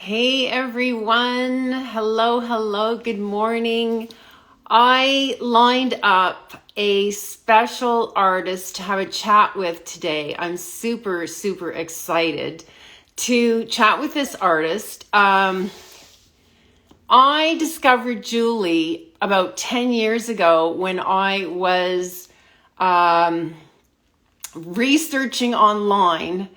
Hey everyone. Hello, hello. Good morning. I lined up a special artist to have a chat with today. I'm super, super excited to chat with this artist. I discovered Julie about 10 years ago when I was researching online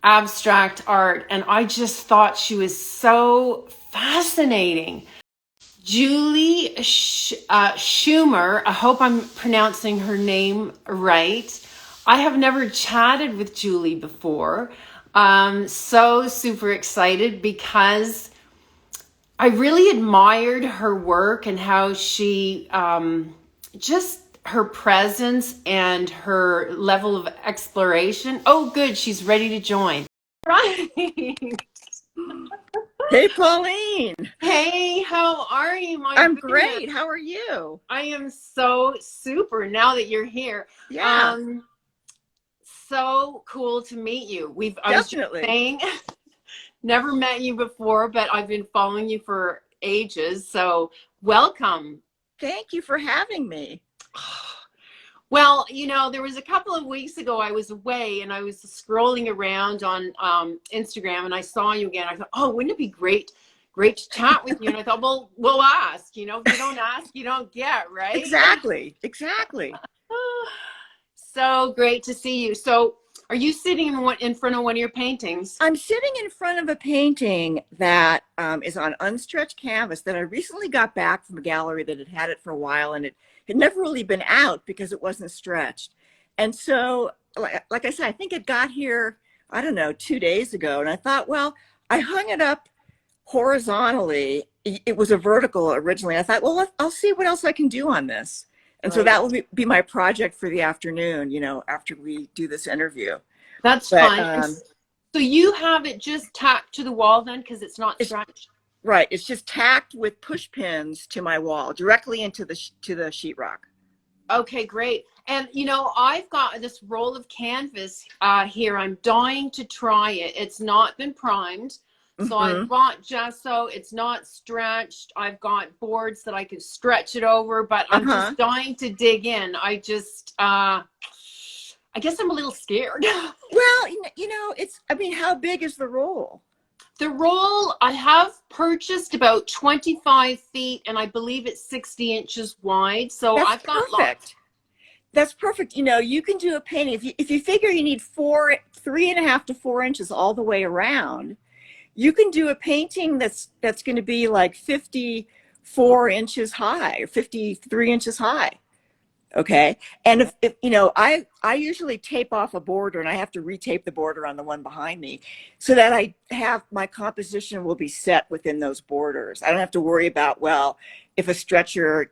abstract art, and I just thought she was so fascinating. Julie Schumer, I hope I'm pronouncing her name right. I have never chatted with Julie before. So super excited because I really admired her work and how she just her presence and her level of exploration. Oh, good. She's ready to join. Right. Hey, Pauline. Hey, how are you? My I'm goodness. great. How are you? I am so super now that you're here. Yeah, Um, so cool to meet you. I was just definitely. saying, never met you before, but I've been following you for ages. So welcome. Thank you for having me. Well, there was a couple of weeks ago I was away and I was scrolling around on Instagram and I saw you again. I thought, oh, wouldn't it be great to chat with you? And I thought, well, we'll ask. If you don't ask, you don't get, right? Exactly, exactly. So great to see you. So, are you sitting in front of one of your paintings? I'm sitting in front of a painting that is on unstretched canvas that I recently got back from a gallery that had had it for a while, and it had never really been out because it wasn't stretched. And so, like I said, I think it got here, I don't know, 2 days ago. And I thought, well, I hung it up horizontally. It was a vertical originally. I thought, well, I'll see what else I can do on this. And so Right. that will be my project for the afternoon, after we do this interview. That's But fun. And so you have it just tacked to the wall then because it's not it's stretched? right. It's just tacked with push pins to my wall, directly into the sheetrock. Okay, great. And I've got this roll of canvas here. I'm dying to try it. It's not been primed. So I've Mm-hmm. got gesso. It's not stretched. I've got boards that I could stretch it over, but I'm Uh-huh. just dying to dig in. I guess I'm a little scared. Well, it's, I mean, how big is the roll? The roll I have purchased about 25 feet, and I believe it's 60 inches wide. So That's I've got lots. perfect. That's perfect. You can do a painting if you figure you need 3.5 to 4 inches all the way around. You can do a painting that's going to be like 54 inches high or 53 inches high. Okay. And if I usually tape off a border and I have to retape the border on the one behind me so that I have my composition will be set within those borders. I don't have to worry about, well, if a stretcher,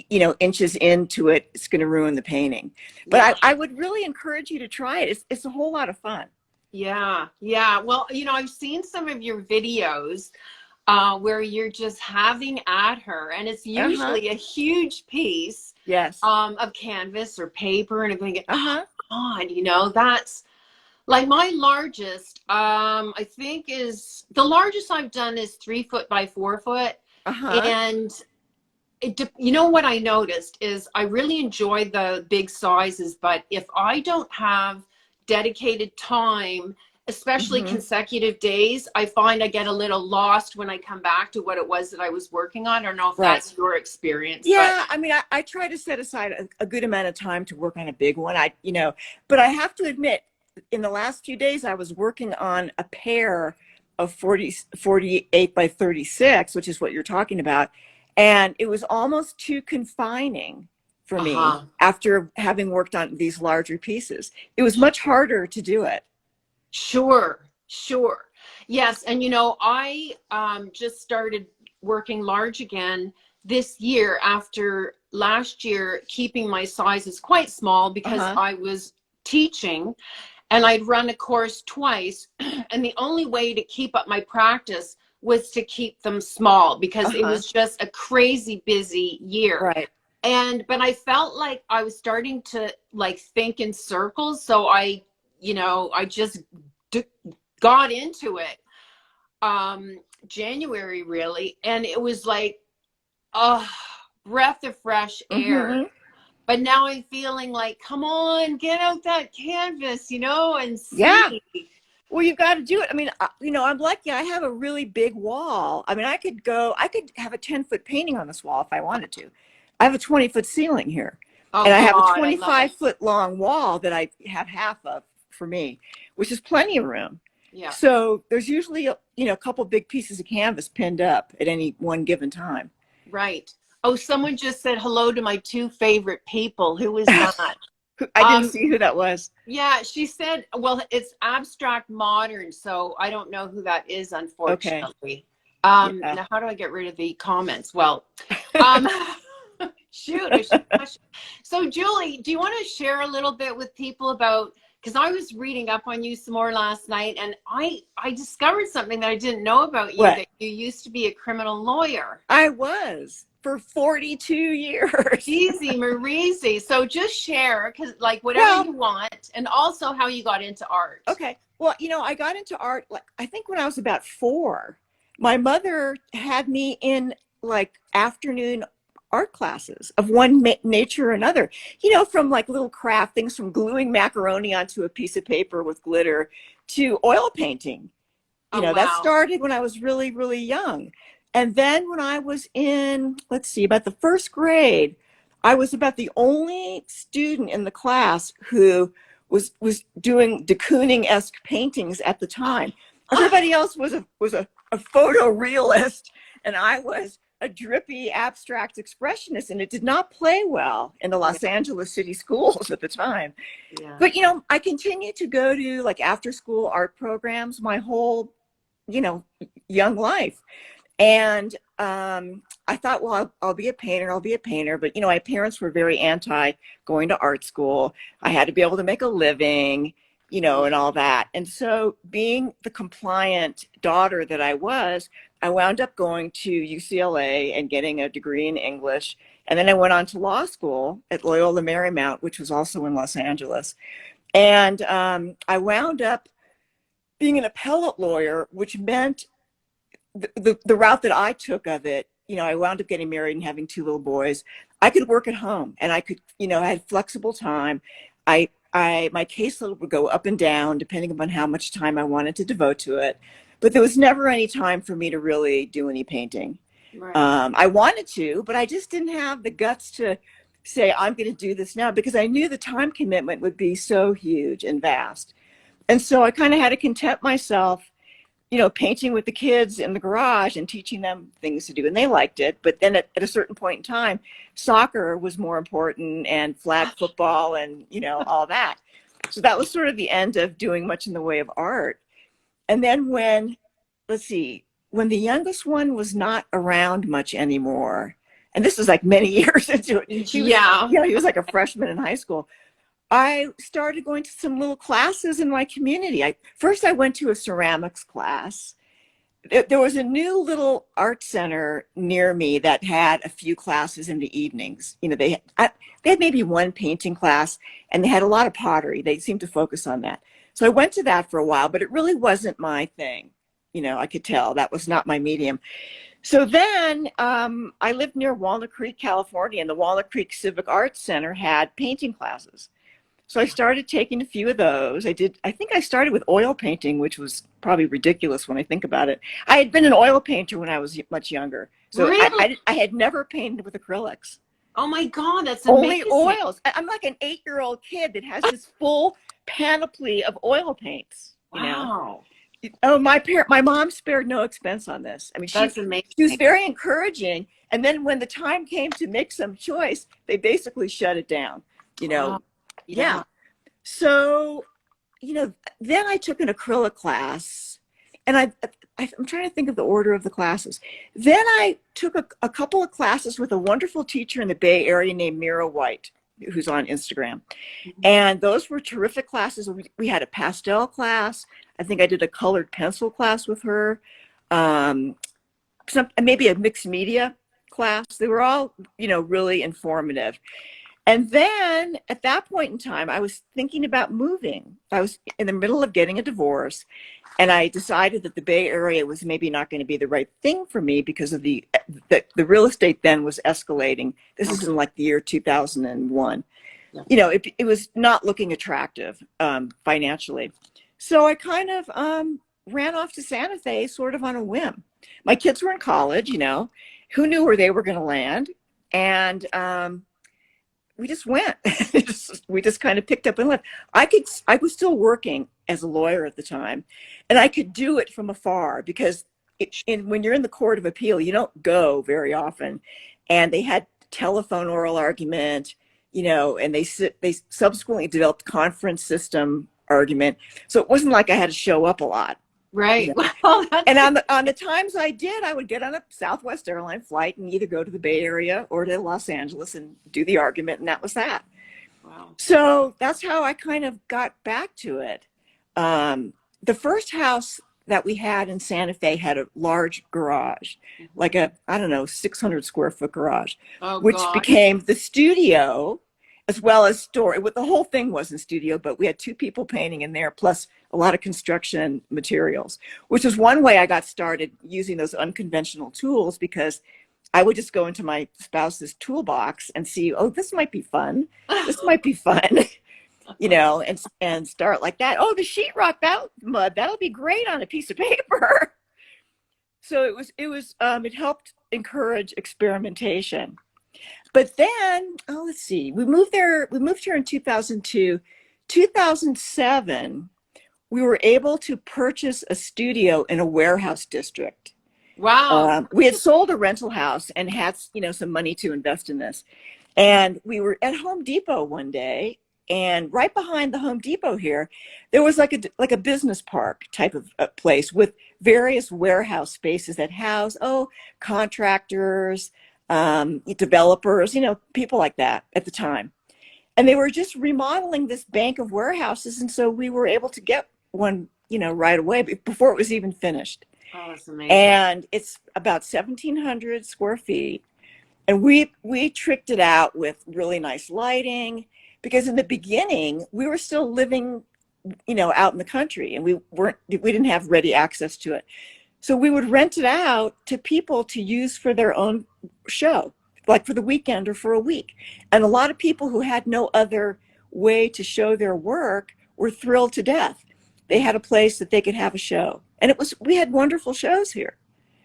inches into it, it's going to ruin the painting. But Yeah. I would really encourage you to try it. It's a whole lot of fun. Yeah, yeah. Well, I've seen some of your videos where you're just having at her, and it's Uh-huh. usually a huge piece Yes. of canvas or paper, and I'm going, oh Uh-huh. God, that's like my largest. I think is the largest I've done is 3 foot by 4 foot, Uh-huh. and what I noticed is I really enjoy the big sizes, but if I don't have dedicated time, especially Mm-hmm. consecutive days, I find I get a little lost when I come back to what it was that I was working on. I don't know if Right. that's your experience, but Yeah, I mean, I try to set aside a good amount of time to work on a big one. But I have to admit, in the last few days, I was working on a pair of 48 by 36, which is what you're talking about. And it was almost too confining for me uh-huh. after having worked on these larger pieces. It was much harder to do it. Sure, sure. Yes, and I just started working large again this year after last year keeping my sizes quite small because Uh-huh. I was teaching and I'd run a course twice and the only way to keep up my practice was to keep them small because it Uh-huh. was just a crazy busy year. Right. But I felt like I was starting to like think in circles, so I just d- got into it. January really, and it was like, oh, breath of fresh air. Mm-hmm. But now I'm feeling like, come on, get out that canvas, and Yeah. see. Well, you've got to do it. I mean, I'm lucky. I have a really big wall. I mean, I could have a 10-foot painting on this wall if I wanted to. I have a 20-foot ceiling here. Oh And I have a God, I love it. 25-foot long wall that I have half of for me, which is plenty of room. Yeah. So there's usually a couple big pieces of canvas pinned up at any one given time. Right. Oh, someone just said hello to my two favorite people. Who is that? I didn't see who that was. Yeah, she said, well, it's abstract modern, so I don't know who that is, Okay. unfortunately. Yeah. Now how do I get rid of the comments? Well, um, shoot, I should. So, Julie, do you want to share a little bit with people about, because I was reading up on you some more last night, and I discovered something that I didn't know about you, What? that you used to be a criminal lawyer. I was for 42 years. Easy, Marise. So just share, because like whatever Well, you want, and also how you got into art. okay. Well, I got into art, like, I think when I was about 4. My mother had me in like afternoon art classes of one nature or another, from like little craft things, from gluing macaroni onto a piece of paper with glitter to oil painting. Oh, That wow. started when I was really, really young. And then when I was in, let's see, about the first grade, I was about the only student in the class who was doing de Kooning-esque paintings at the time. Everybody else was a photorealist, and I was a drippy abstract expressionist, and it did not play well in the Los Angeles city schools at the time. Yeah. But I continued to go to like after school art programs my whole young life. And I thought, well, I'll be a painter. I'll be a painter. But, my parents were very anti going to art school. I had to be able to make a living, and all that. And so being the compliant daughter that I was, I wound up going to UCLA and getting a degree in English. And then I went on to law school at Loyola Marymount, which was also in Los Angeles. And I wound up being an appellate lawyer, which meant the route that I took of it, I wound up getting married and having 2 little boys. I could work at home, and I could, I had flexible time. My caseload would go up and down depending upon how much time I wanted to devote to it. But there was never any time for me to really do any painting. Right. I wanted to, but I just didn't have the guts to say, I'm going to do this now, because I knew the time commitment would be so huge and vast. And so I kind of had to content myself, painting with the kids in the garage and teaching them things to do. And they liked it. But then at a certain point in time, soccer was more important, and flag football, and, all that. So that was sort of the end of doing much in the way of art. And then when the youngest one was not around much anymore, and this was like many years into it, he was like a freshman in high school, I started going to some little classes in my community. First I went to a ceramics class. There was a new little art center near me that had a few classes in the evenings. They had maybe one painting class, and they had a lot of pottery. They seemed to focus on that. So I went to that for a while, but it really wasn't my thing. I could tell that was not my medium. So then I lived near Walnut Creek, California, and the Walnut Creek Civic Arts Center had painting classes. So I started taking a few of those. I think I started with oil painting, which was probably ridiculous when I think about it. I had been an oil painter when I was much younger. So Really? I had never painted with acrylics. Oh my God, that's Only amazing. oils. I'm like an 8-year-old kid that has this full panoply of oil paints. Wow. Oh, my mom spared no expense on this. I mean, That's amazing. she was very encouraging. And then when the time came to make some choice, they basically shut it down. Wow. Yeah. So, then I took an acrylic class, and I'm trying to think of the order of the classes. Then I took a couple of classes with a wonderful teacher in the Bay Area named Mira White, who's on Instagram. And those were terrific classes. We had a pastel class. I think I did a colored pencil class with her. Maybe a mixed media class. They were all, really informative. And then at that point in time, I was thinking about moving. I was in the middle of getting a divorce, and I decided that the Bay Area was maybe not going to be the right thing for me because of the real estate then was escalating. This is in like the year 2001. Yeah. You know, it was not looking attractive financially. So I kind of ran off to Santa Fe sort of on a whim. My kids were in college, you know, who knew where they were going to land? And we just went. We just kind of picked up and left. I was still working as a lawyer at the time, and I could do it from afar because when you're in the court of appeal, you don't go very often. And they had telephone oral argument, you know, and they subsequently developed conference system argument. So it wasn't like I had to show up a lot. Right. You know? Well, that's And on the times I did, I would get on a Southwest airline flight and either go to the Bay Area or to Los Angeles and do the argument, and that was that. wow. So that's how I kind of got back to it. The first house that we had in Santa Fe had a large garage, like a, I don't know, 600 square foot garage, Oh, which God. became the studio as well as store. The whole thing wasn't studio, but we had 2 people painting in there, plus a lot of construction materials, which is one way I got started using those unconventional tools, because I would just go into my spouse's toolbox and see, oh, this might be fun. This might be fun, you know, and start like that. Oh, the sheetrock, that'll be great on a piece of paper. So it helped encourage experimentation. But then, oh, let's see, we moved here in 2002. 2007, we were able to purchase a studio in a warehouse district. Wow. We had sold a rental house and had, you know, some money to invest in this. And we were at Home Depot one day, and right behind the Home Depot here, there was like a business park type of place with various warehouse spaces that house, contractors, developers, you know, people like that at the time. And they were just remodeling this bank of warehouses. And so we were able to get one, you know, right away before it was even finished. Oh, that's amazing. And it's about 1,700 square feet. And we tricked it out with really nice lighting, because in the beginning we were still living, you know, out in the country, and we didn't have ready access to it. So we would rent it out to people to use for their own show, like for the weekend or for a week. And a lot of people who had no other way to show their work were thrilled to death. They had a place that they could have a show. And we had wonderful shows here.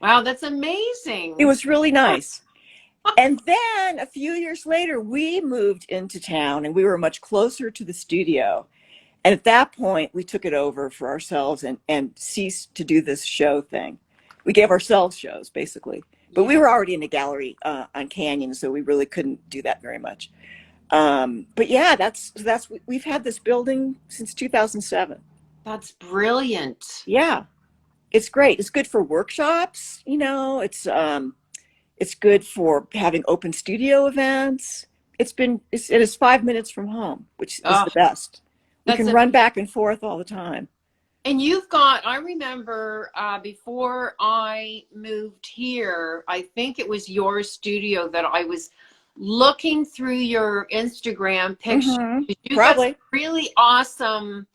Wow, that's amazing. It was really nice. And then a few years later, we moved into town, and we were much closer to the studio. And at that point, we took it over for ourselves and ceased to do this show thing. We gave ourselves shows, basically. But we were already in a gallery on Canyon, so we really couldn't do that very much. But yeah, we've had this building since 2007. That's brilliant. Yeah, it's great. It's good for workshops, you know. It's good for having open studio events. It is 5 minutes from home, which is the best. We can run back and forth all the time. And I remember before I moved here, I think it was your studio that I was looking through your Instagram pictures. Mm-hmm. You Probably. got really awesome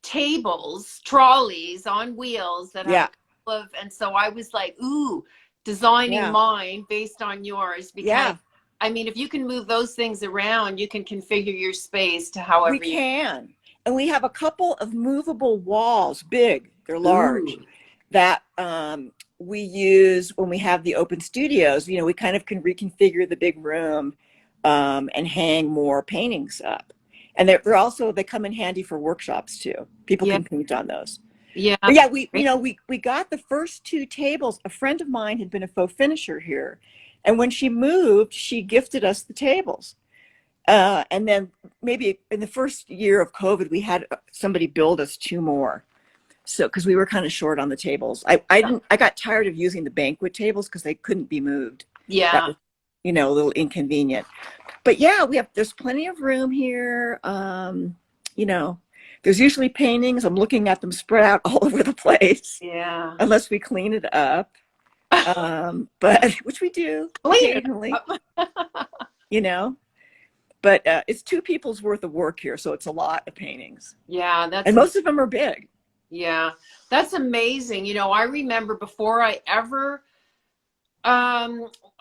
tables, trolleys on wheels that have a couple of, and so I was like, ooh, designing mine based on yours, because I mean, if you can move those things around, you can configure your space to however we can. And we have a couple of movable walls, big, they're large, that we use when we have the open studios. You know, we kind of can reconfigure the big room and hang more paintings up. And they come in handy for workshops too. People can paint on those. Yeah. But yeah, we got the first 2 tables. A friend of mine had been a faux finisher here. And when she moved, she gifted us the tables. And then maybe in the first year of COVID, we had somebody build us 2 more. So, because we were kind of short on the tables. I got tired of using the banquet tables because they couldn't be moved. Yeah. That was, you know, a little inconvenient. But yeah, there's plenty of room here. You know, there's usually paintings. I'm looking at them spread out all over the place. Yeah. Unless we clean it up. But which we do occasionally. You know. but it's two people's worth of work here, so it's a lot of paintings, Yeah, and most of them are big. yeah, that's amazing. You know, I remember before I ever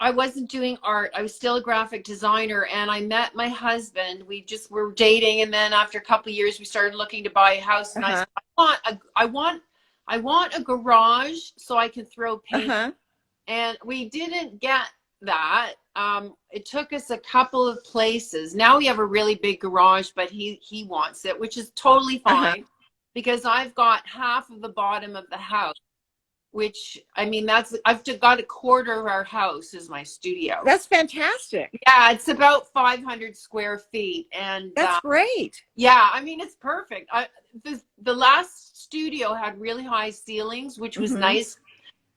I wasn't doing art. I was still a graphic designer, and I met my husband. We just were dating, and then after a couple of years we started looking to buy a house, and I Uh-huh. said, I want a garage so I can throw paint. Uh-huh. And we didn't get that. It took us a couple of places. Now we have a really big garage, but he wants it, which is totally Uh-huh. fine because I've got half of the bottom of the house, which I mean that's I've got a quarter of our house is my studio. That's fantastic. Yeah, it's about 500 square feet, and That's great. yeah, I mean it's perfect. The last studio had really high ceilings, which was Mm-hmm. nice.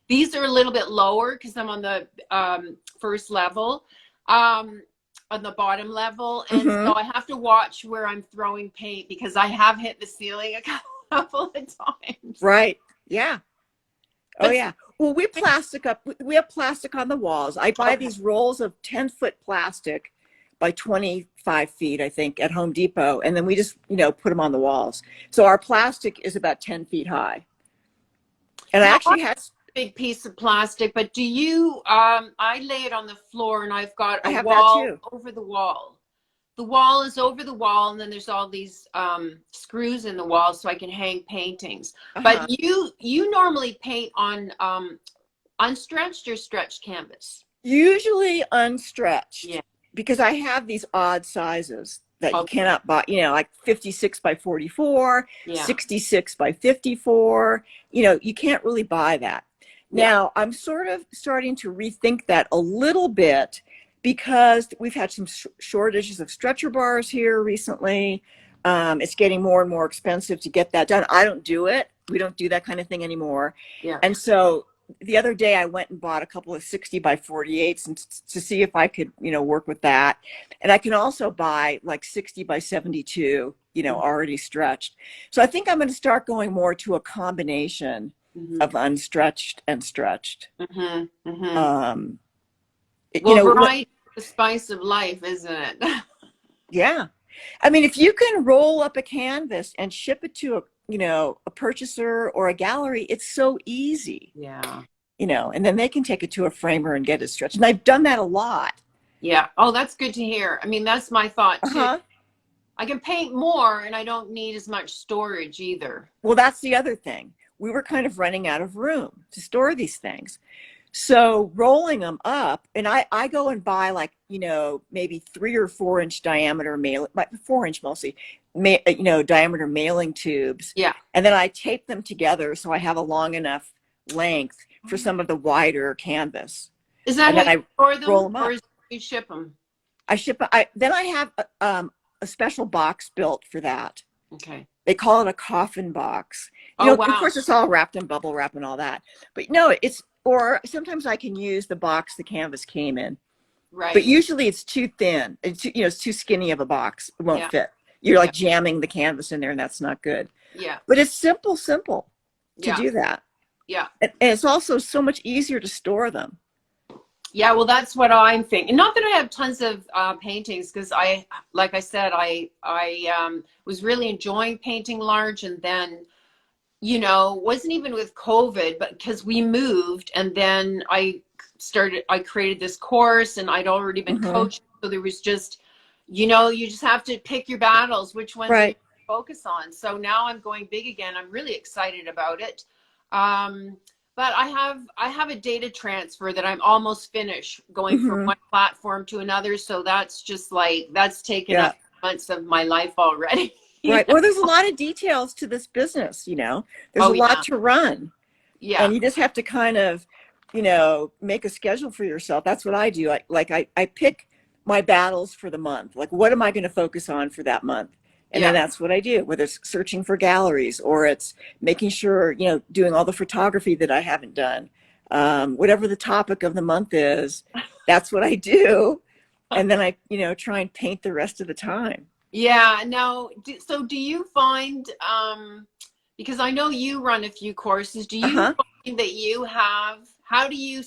These are a little bit lower because I'm on the first level, on the bottom level. And Mm-hmm. so I have to watch where I'm throwing paint because I have hit the ceiling a couple of times. Right. Yeah. Oh But yeah. Well, we plastic up. We have plastic on the walls. I buy okay. these rolls of 10-foot plastic by 25 feet, I think, at Home Depot, and then we just, put them on the walls. So our plastic is about 10 feet high, and I Now, I actually had. big piece of plastic, but do you, I lay it on the floor and I've got I a have that wall too. over the wall. The wall is over the wall, and then there's all these screws in the wall so I can hang paintings. Uh-huh. But you normally paint on unstretched or stretched canvas? Usually unstretched Yeah. because I have these odd sizes that you Okay. cannot buy, like 56 by 44, Yeah. 66 by 54. You can't really buy that. Yeah. Now, I'm sort of starting to rethink that a little bit because we've had some shortages of stretcher bars here recently. It's getting more and more expensive to get that done. I don't do it. We don't do that kind of thing anymore. Yeah. And so the other day I went and bought a couple of 60 by 48s and to see if I could, work with that. And I can also buy like 60 by 72, already stretched. So I think I'm going to start going more to a combination Mm-hmm. of unstretched and stretched. Mm-hmm. Mm-hmm. Um, Well, variety is the spice of life, isn't it? yeah. I mean, if you can roll up a canvas and ship it to a purchaser or a gallery, it's so easy. Yeah. And then they can take it to a framer and get it stretched. And I've done that a lot. Yeah. Oh, that's good to hear. I mean, that's my thought too. Uh-huh. I can paint more and I don't need as much storage either. Well, that's the other thing. We were kind of running out of room to store these things. So rolling them up, and I go and buy like, maybe 3 or 4 inch diameter 4 inch mostly, diameter mailing tubes. Yeah. And then I tape them together so I have a long enough length for some of the wider canvas. Is that And how then you store roll them, them or up. you ship them? Then I have a special box built for that. Okay. They call it a coffin box. Oh, Of wow. course, it's all wrapped in bubble wrap and all that. But no, or sometimes I can use the box the canvas came in. Right. But usually it's too thin. It's too skinny of a box. It won't Yeah. fit. You're like jamming the canvas in there, and that's not good. Yeah. But it's simple to Yeah. do that. Yeah. And it's also so much easier to store them. Yeah, well, that's what I'm thinking. Not that I have tons of paintings, because like I said, I was really enjoying painting large, and then, wasn't even with COVID, but because we moved, and then I created this course, and I'd already been Mm-hmm. coaching, so there was just, you just have to pick your battles, which ones Right. you focus on. So now I'm going big again. I'm really excited about it. But I have a data transfer that I'm almost finished going Mm-hmm. from one platform to another. So that's just that's taken Yeah. up months of my life already. Right. Well, there's a lot of details to this business, There's Oh, a lot yeah. to run. Yeah. And you just have to kind of, make a schedule for yourself. That's what I do. I pick my battles for the month. Like, what am I going to focus on for that month? And then that's what I do, whether it's searching for galleries or it's making sure, doing all the photography that I haven't done. Whatever the topic of the month is, that's what I do. And then I, try and paint the rest of the time. Yeah. Now, so do you find, because I know you run a few courses, do you find that how do you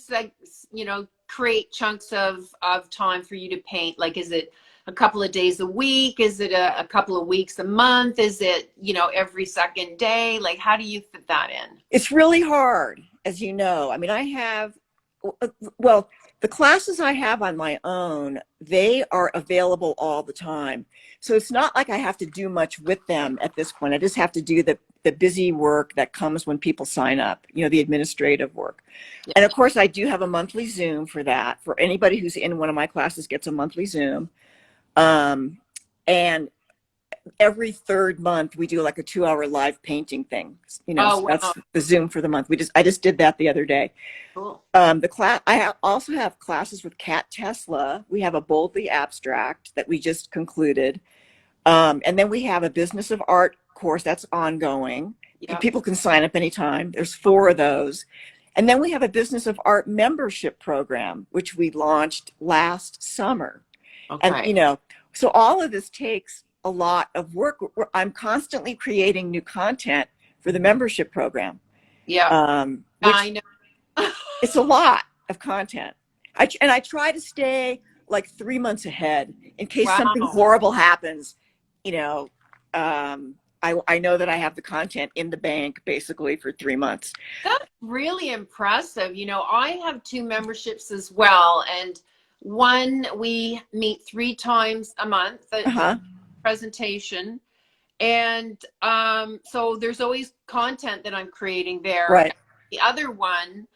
create chunks of time for you to paint? Like, is it a couple of days a week? Is it a couple of weeks a month? Is it, every second day? Like, how do you fit that in? It's really hard, as you know. I mean, well, the classes I have on my own, they are available all the time. So it's not like I have to do much with them at this point. I just have to do the busy work that comes when people sign up, the administrative work. Yeah. And of course, I do have a monthly Zoom for that. For anybody who's in one of my classes gets a monthly Zoom. And every third month we do like a 2-hour live painting thing. Oh, So wow. that's the Zoom for the month. I just did that the other day. Cool. I also have classes with Kat Tesla. We have a Boldly Abstract that we just concluded. And then we have a Business of Art course that's ongoing. Yeah. People can sign up anytime. There's 4 of those. And then we have a Business of Art membership program, which we launched last summer. Okay. And, so all of this takes a lot of work. I'm constantly creating new content for the membership program. Yeah. I know. It's a lot of content. I try to stay like 3 months ahead in case something horrible happens. I know that I have the content in the bank basically for 3 months. That's really impressive. I have 2 memberships as well. And one, we meet 3 times a month, the presentation. And so there's always content that I'm creating there. Right. The other one,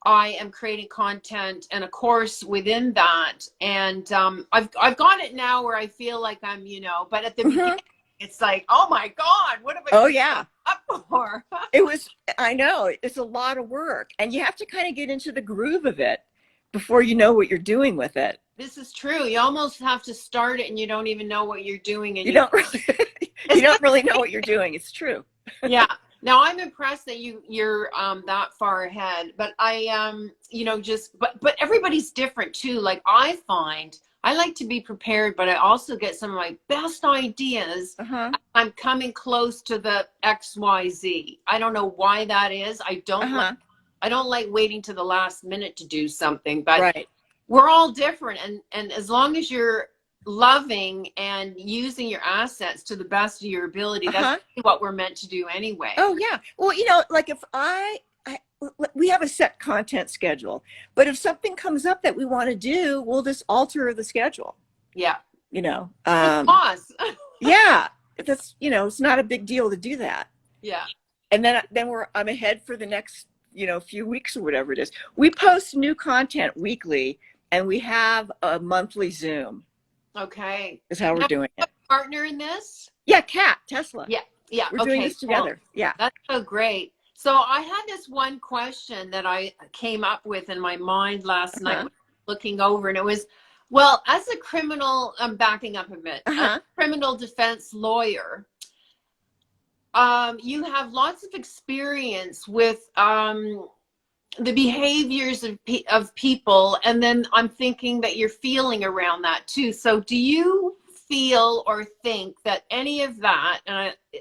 I am creating content and a course within that. And I've got it now where I feel like I'm, but at the beginning, it's like, oh my God, what have I yeah. up for? I know, it's a lot of work. And you have to kind of get into the groove of it before you know what you're doing with it. This is true. You almost have to start it and you don't even know what you're doing. And you don't really know what you're doing. It's true. Yeah. Now I'm impressed that you're that far ahead, but I but everybody's different too. Like I find I like to be prepared, but I also get some of my best ideas. I'm coming close to the XYZ. I don't know why that is. I don't like waiting to the last minute to do something, but we're all different. And as long as you're loving and using your assets to the best of your ability, that's what we're meant to do anyway. Oh yeah. Well, like if we have a set content schedule, but if something comes up that we want to do, we'll just alter the schedule. Yeah. Boss. Yeah. That's, it's not a big deal to do that. Yeah. And then I'm ahead for the next, few weeks or whatever it is. We post new content weekly and we have a monthly Zoom. Okay. Is how we're doing it. Partner in this? Yeah, Kat Tesla. Yeah. We're doing this together. Cool. Yeah. That's so great. So I had this one question that I came up with in my mind last night, looking over, and it was, well, as a criminal, I'm backing up a bit, a criminal defense lawyer, you have lots of experience with the behaviors of people, and then I'm thinking that you're feeling around that too. So do you feel or think that any of that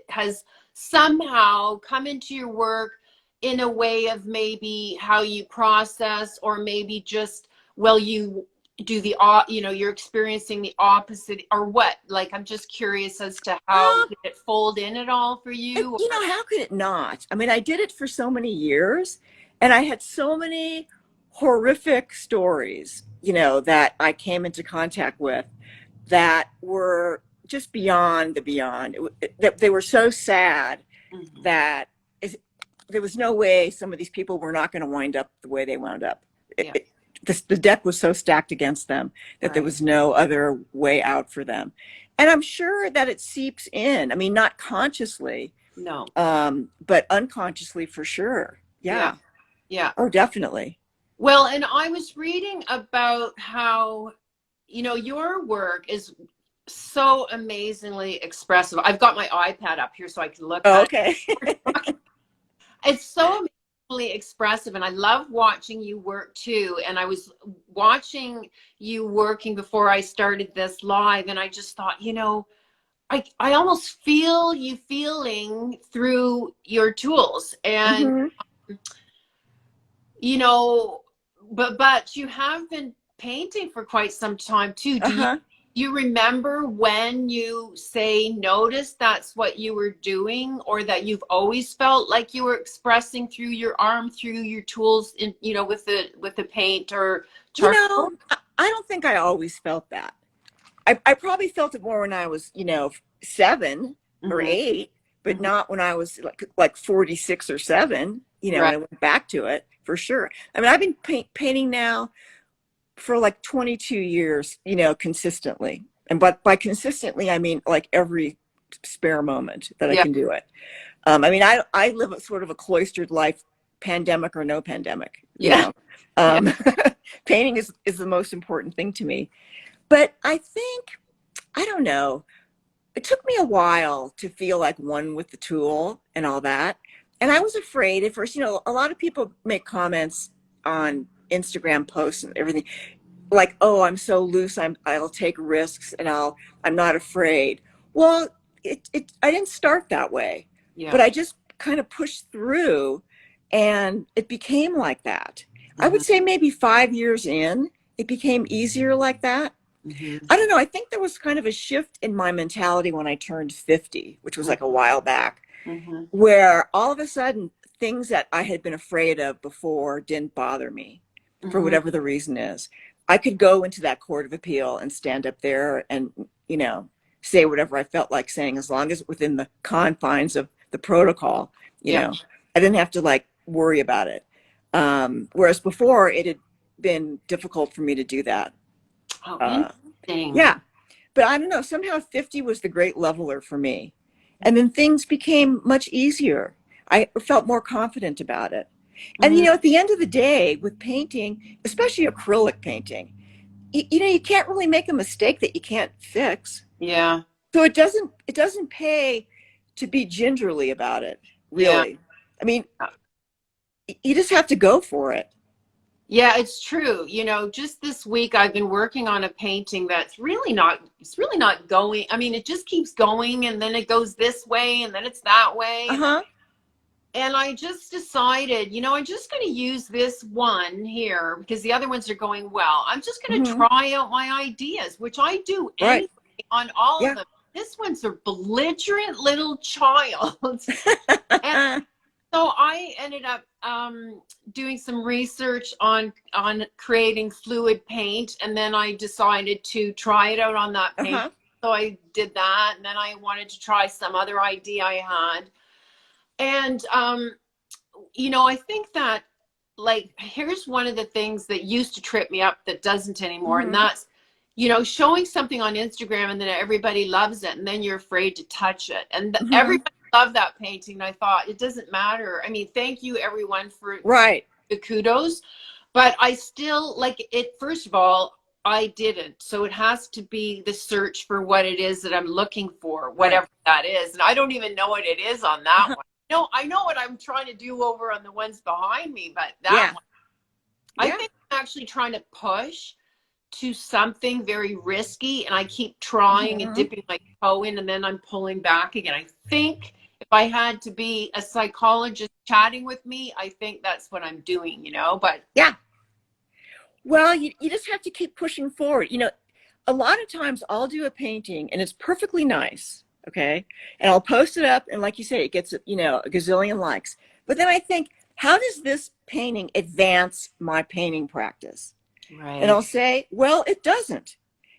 has somehow come into your work in a way of maybe how you process, or maybe just, well, you do you're experiencing the opposite, or what? Like, I'm just curious as to how did it fold in at all for you? How could it not? I mean, I did it for so many years. And I had so many horrific stories, that I came into contact with that were just beyond the beyond. They were so sad that there was no way some of these people were not going to wind up the way they wound up. Yeah. The deck was so stacked against them that there was no other way out for them. And I'm sure that it seeps in. I mean, not consciously, No. But unconsciously for sure. Yeah. Oh, definitely. Well, and I was reading about how, your work is so amazingly expressive. I've got my iPad up here so I can look at it. It's so amazingly expressive, and I love watching you work too. And I was watching you working before I started this live, and I just thought, I almost feel you feeling through your tools. And but you have been painting for quite some time too. you remember when you say noticed that's what you were doing, or that you've always felt like you were expressing through your arm, through your tools, in, with the paint or charcoal? I don't think I always felt that. I probably felt it more when I was, 7 or Mm-hmm. 8, but Mm-hmm. not when I was like 46 or 7, when Right. I went back to it, for sure. I mean, I've been painting now for like 22 years, consistently. And but by consistently, I mean like every spare moment that I Yeah. can do it. I mean, I live a sort of a cloistered life, pandemic or no pandemic, Yeah. Yeah. Um, painting is the most important thing to me. But I think, I don't know, it took me a while to feel like one with the tool and all that. And I was afraid at first, a lot of people make comments on Instagram posts and everything like, oh, I'm so loose, I'll take risks and I'm not afraid. Well, I didn't start that way, Yeah. but I just kind of pushed through and it became like that. I Mm-hmm. would say maybe 5 years in, it became easier like that. Mm-hmm. I don't know. I think there was kind of a shift in my mentality when I turned 50, which was like a while back, Mm-hmm. where all of a sudden things that I had been afraid of before didn't bother me for Mm-hmm. whatever the reason is. I could go into that court of appeal and stand up there and, say whatever I felt like saying, as long as within the confines of the protocol, Yeah. I didn't have to like worry about it. Whereas before it had been difficult for me to do that. Oh, Uh, interesting. yeah. But I don't know, somehow 50 was the great leveler for me. And then things became much easier. I felt more confident about it. And, Mm-hmm. at the end of the day, with painting, especially acrylic painting, you can't really make a mistake that you can't fix. Yeah. So it doesn't pay to be gingerly about it, Yeah. really. I mean, you just have to go for it. Yeah, it's true. Just this week I've been working on a painting it's really not going. I mean, it just keeps going and then it goes this way and then it's that way. Uh-huh. And I just decided, I'm just going to use this one here because the other ones are going well. I'm just going to Hmm. try out my ideas, which I do Right. anyway on all of Yeah. them. This one's a belligerent little child. And so I ended up doing some research on creating fluid paint, and then I decided to try it out on that paint. Uh-huh. So I did that, and then I wanted to try some other idea I had. And I think that, like, here's one of the things that used to trip me up that doesn't anymore, and Hmm. that's showing something on Instagram and then everybody loves it and then you're afraid to touch it. And Hmm. everybody loved that painting. And I thought, it doesn't matter. I mean, thank you everyone for Right. the kudos, but I still like it. First of all, I didn't. So it has to be the search for what it is that I'm looking for, Right. whatever that is. And I don't even know what it is on that Uh-huh. one. No, I know what I'm trying to do over on the ones behind me, but that Yeah. one, I Yeah. think I'm actually trying to push to something very risky, and I keep trying and Hmm. dipping my toe in and then I'm pulling back again. I think if I had to be a psychologist chatting with me, I think that's what I'm doing, but Yeah. Well, you just have to keep pushing forward. A lot of times I'll do a painting and it's perfectly nice, okay? And I'll post it up and like you say, it gets, a gazillion likes. But then I think, how does this painting advance my painting practice? And right, I'll say, well, it doesn't.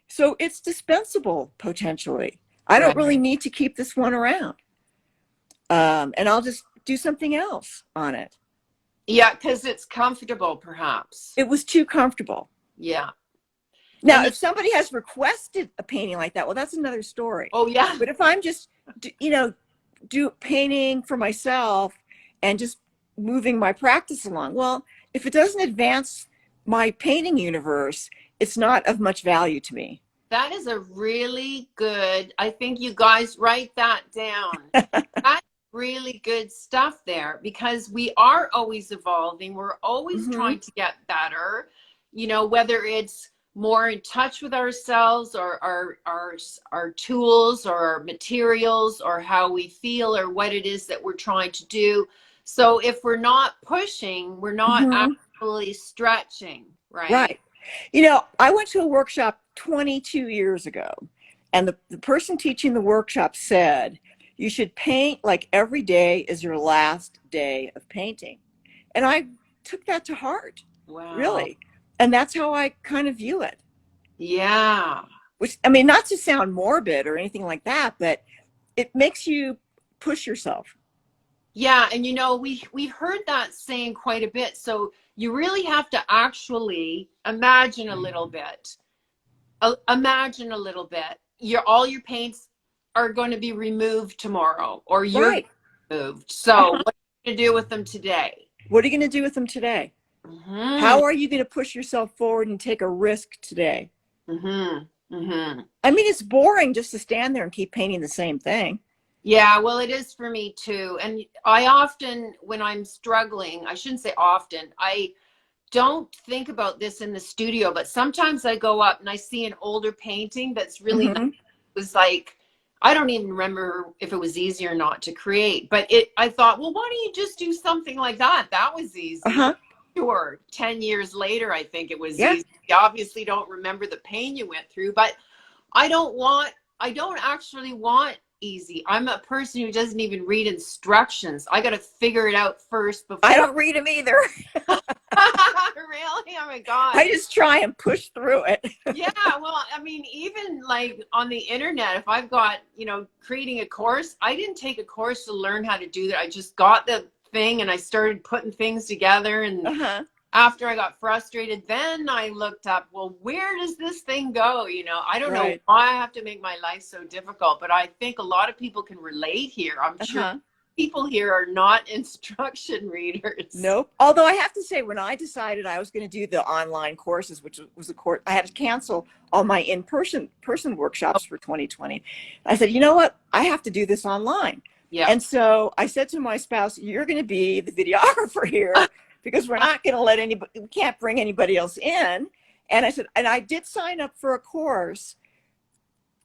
So it's dispensable potentially. I don't right. really need to keep this one around. And I'll just do something else on it. Yeah, because it's comfortable, perhaps. It was too comfortable. Yeah. Now, And if somebody has requested a painting like that, well, that's another story. oh, yeah. But if I'm just, do painting for myself and just moving my practice along, well, if it doesn't advance my painting universe, it's not of much value to me. That is a really good, I think you guys write that down. That's really good stuff there because we are always evolving. We're always Hmm. trying to get better, whether it's more in touch with ourselves or our tools or our materials or how we feel or what it is that we're trying to do. So if we're not pushing, we're not Hmm. actually stretching, right? Right. I went to a workshop 22 years ago. And the person teaching the workshop said, you should paint like every day is your last day of painting. And I took that to heart, Wow. really. And that's how I kind of view it. Yeah. Which, I mean, not to sound morbid or anything like that, but it makes you push yourself. Yeah, and we've heard that saying quite a bit. So you really have to actually imagine a little bit. Imagine a little bit. All your paints are going to be removed tomorrow, or you're Right. removed. So what are you going to do with them today? What are you going to do with them today? Mm-hmm. How are you going to push yourself forward and take a risk today? Mm-hmm. Mm-hmm. I mean, it's boring just to stand there and keep painting the same thing. Yeah, well, it is for me too. And I often, when I'm struggling, I shouldn't say often, I don't think about this in the studio, but sometimes I go up and I see an older painting that's really nice. Mm-hmm. It was like, I don't even remember if it was easy or not to create, but I thought, well, why don't you just do something like that? That was easy. Uh-huh. Sure. 10 years later, I think it was Yeah. easy. You obviously don't remember the pain you went through, but I don't actually want easy. I'm a person who doesn't even read instructions. I got to figure it out first I before. don't read them either. Really? Oh my God. I just try and push through it. Yeah, well, I mean, even like on the internet, if I've got, creating a course, I didn't take a course to learn how to do that. I just got the thing and I started putting things together. And Uh-huh. after I got frustrated, then I looked up, well, where does this thing go? I don't know Right. why I have to make my life so difficult, but I think a lot of people can relate here. I'm sure Uh-huh. people here are not instruction readers. Nope. Although I have to say, when I decided I was going to do the online courses, which was a course, I had to cancel all my in-person workshops for 2020. I said, you know what? I have to do this online. Yeah. And so I said to my spouse, you're going to be the videographer here because we're not going to let anybody, we can't bring anybody else in. And I said, and I did sign up for a course.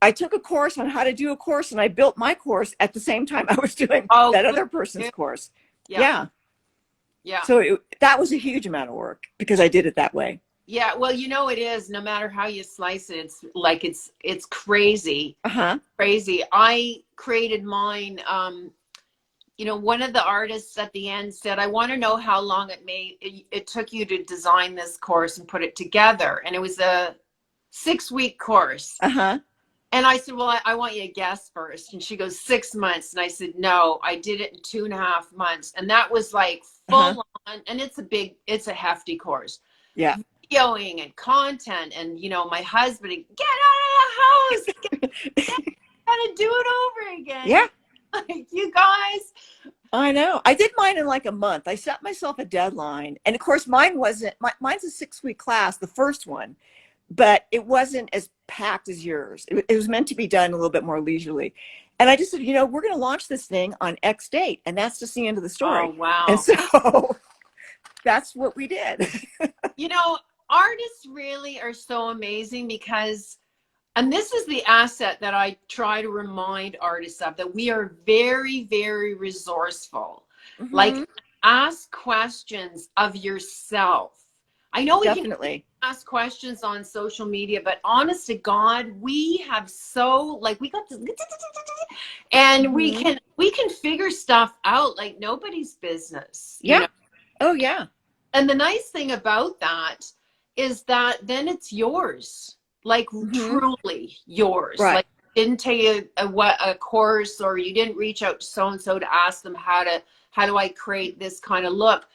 I took a course on how to do a course, and I built my course at the same time I was doing that other person's course. Yeah. Yeah. So that was a huge amount of work because I did it that way. Yeah, well, it is. No matter how you slice it, it's like it's crazy. Uh-huh. Crazy. I created mine. One of the artists at the end said, "I want to know how long it took you to design this course and put it together." And it was a 6-week course. Uh-huh. And I said, well, I want you to guess first. And she goes, 6 months. And I said, no, I did it in 2.5 months. And that was like full on. And it's a hefty course. Yeah. Videoing and content. And, my husband, get out of the house. Gotta do it over again. Yeah. Like, you guys. I know. I did mine in like a month. I set myself a deadline. And of course, mine's a 6-week class, the first one. But it wasn't as packed as yours. It was meant to be done a little bit more leisurely. And I just said, we're going to launch this thing on X date. And that's just the end of the story. Oh, wow. And so that's what we did. Artists really are so amazing because, and this is the asset that I try to remind artists of, that we are very, very resourceful. Mm-hmm. Like, ask questions of yourself. I know we Definitely can ask questions on social media, but honest to God, we have we got this, and mm-hmm. we can figure stuff out like nobody's business. Yeah. Oh yeah. And the nice thing about that is that then it's yours, like truly yours. Right. Like, you didn't take a course, or you didn't reach out to so-and-so to ask them how do I create this kind of look.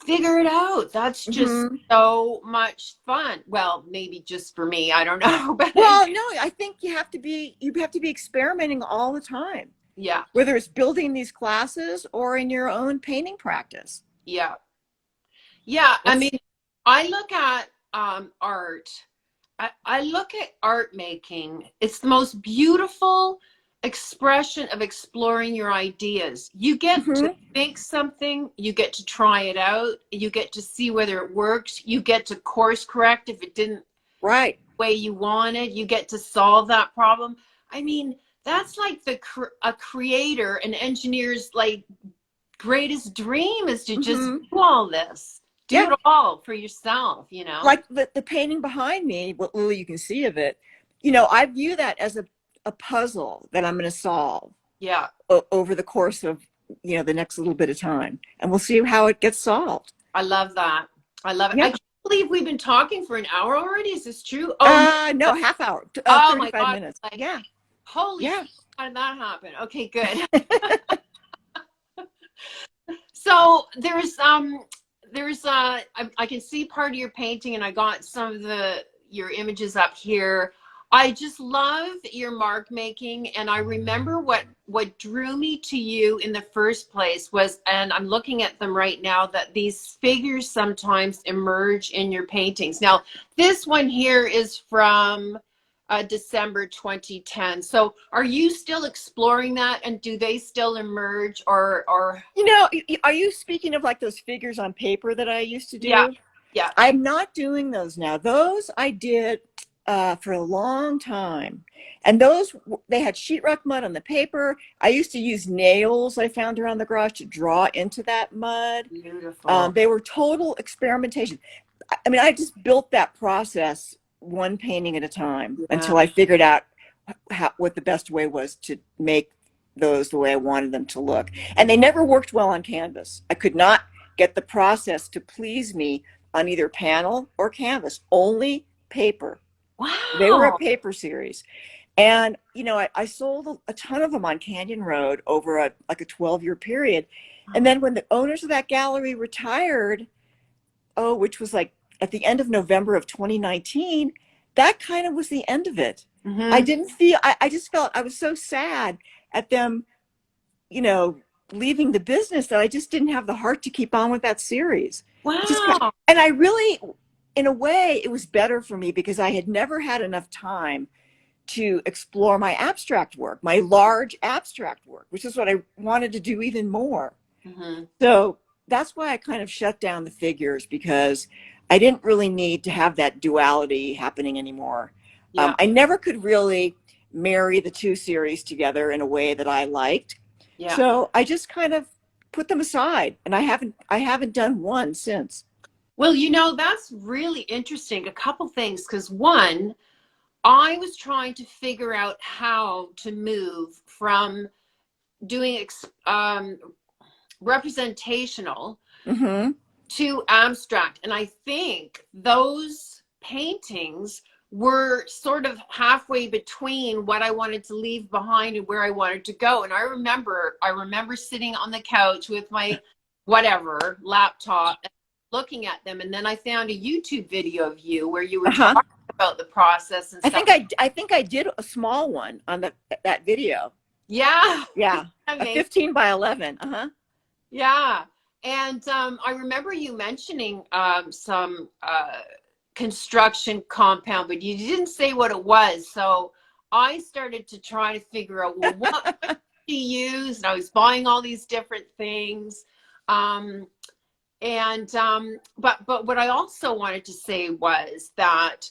Figure it out. That's just so much fun. Well, maybe just for me, I don't know. But well, no, I think you have to be experimenting all the time. Yeah. Whether it's building these classes or in your own painting practice. Yeah. Yeah. I mean, I look at art. I look at art making. It's the most beautiful expression of exploring your ideas. You get to think something, you get to try it out, you get to see whether it works, you get to course correct if it didn't the way you wanted, you get to solve that problem. I mean, that's like a creator, an engineer's like greatest dream, is to just do all this, Do Yeah, it all for yourself, you know? like the painting behind me, what little you can see of it, I view that as a puzzle that I'm going to solve Yeah. over the course of, the next little bit of time. And we'll see how it gets solved. I love that. I love it. I Yeah. can't believe we've been talking for an hour already. Is this true? Oh, no. No, half hour, Oh my 35 God. minutes. Like, Yeah. holy Yeah. shit, how did that happen? Okay, good. So I can see part of your painting, and I got some of your images up here. I just love your mark making, and I remember what drew me to you in the first place was, and I'm looking at them right now, that these figures sometimes emerge in your paintings. Now, this one here is from December 2010. So are you still exploring that, and do they still emerge, or Are you speaking of like those figures on paper that I used to yeah, do? yeah. I'm not doing those now. Those I did for a long time. And those, they had sheetrock mud on the paper. I used to use nails I found around the garage to draw into that mud. Beautiful. They were total experimentation. I mean, I just built that process one painting at a time Yeah. until I figured out what the best way was to make those the way I wanted them to look. And they never worked well on canvas. I could not get the process to please me on either panel or canvas, only paper. They were a Wow. paper series. And, I sold a ton of them on Canyon Road over like a 12-year period. And then when the owners of that gallery retired, which was like at the end of November of 2019, that kind of was the end of it. I Hmm. didn't feel, I just felt I was so sad at them, you know, leaving the business that I just didn't have the heart to keep on with that series. It just got, Wow. and I really, in a way, it was better for me because I had never had enough time to explore my abstract work, my large abstract work, which is what I wanted to do even more. Hmm. So that's why I kind of shut down the figures, because I didn't really need to have that duality happening anymore. Yeah. I never could really marry the two series together in a way that I liked. Yeah. So I just kind of put them aside, and I haven't done one since. Well, that's really interesting. A couple things, because one, I was trying to figure out how to move from doing representational Mm-hmm. to abstract. And I think those paintings were sort of halfway between what I wanted to leave behind and where I wanted to go. And I remember sitting on the couch with my whatever laptop and looking at them. And then I found a YouTube video of you where you were Uh-huh. talking about the process and I stuff. think I did a small one on that video. Yeah. Yeah, a Amazing. 15 by 11. Uh-huh. Yeah. And I remember you mentioning some construction compound, but you didn't say what it was. So I started to try to figure out, well, what to use. And I was buying all these different things. Um, but what I also wanted to say was that,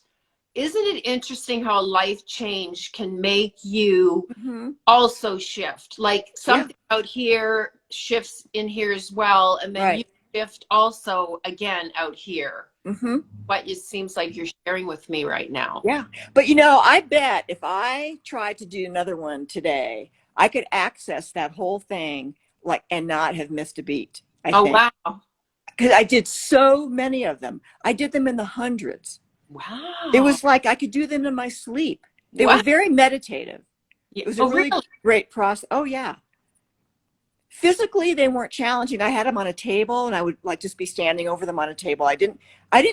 isn't it interesting how a life change can make you Mm-hmm. also shift? Like Yeah. something out here shifts in here as well, and then you Right. shift also again out here. Mm-hmm. What it seems like you're sharing with me right now. Yeah. But I bet if I tried to do another one today, I could access that whole thing like and not have missed a beat, I Oh, think. wow. Because I did so many of them. I did them in the hundreds. It Wow. was like I could do them in my sleep. They were What? very meditative. Yeah. It was a Oh, really really? great process. Oh yeah. Physically, they weren't challenging. I had them on a table, and I would like just be standing over them on a table. I didn't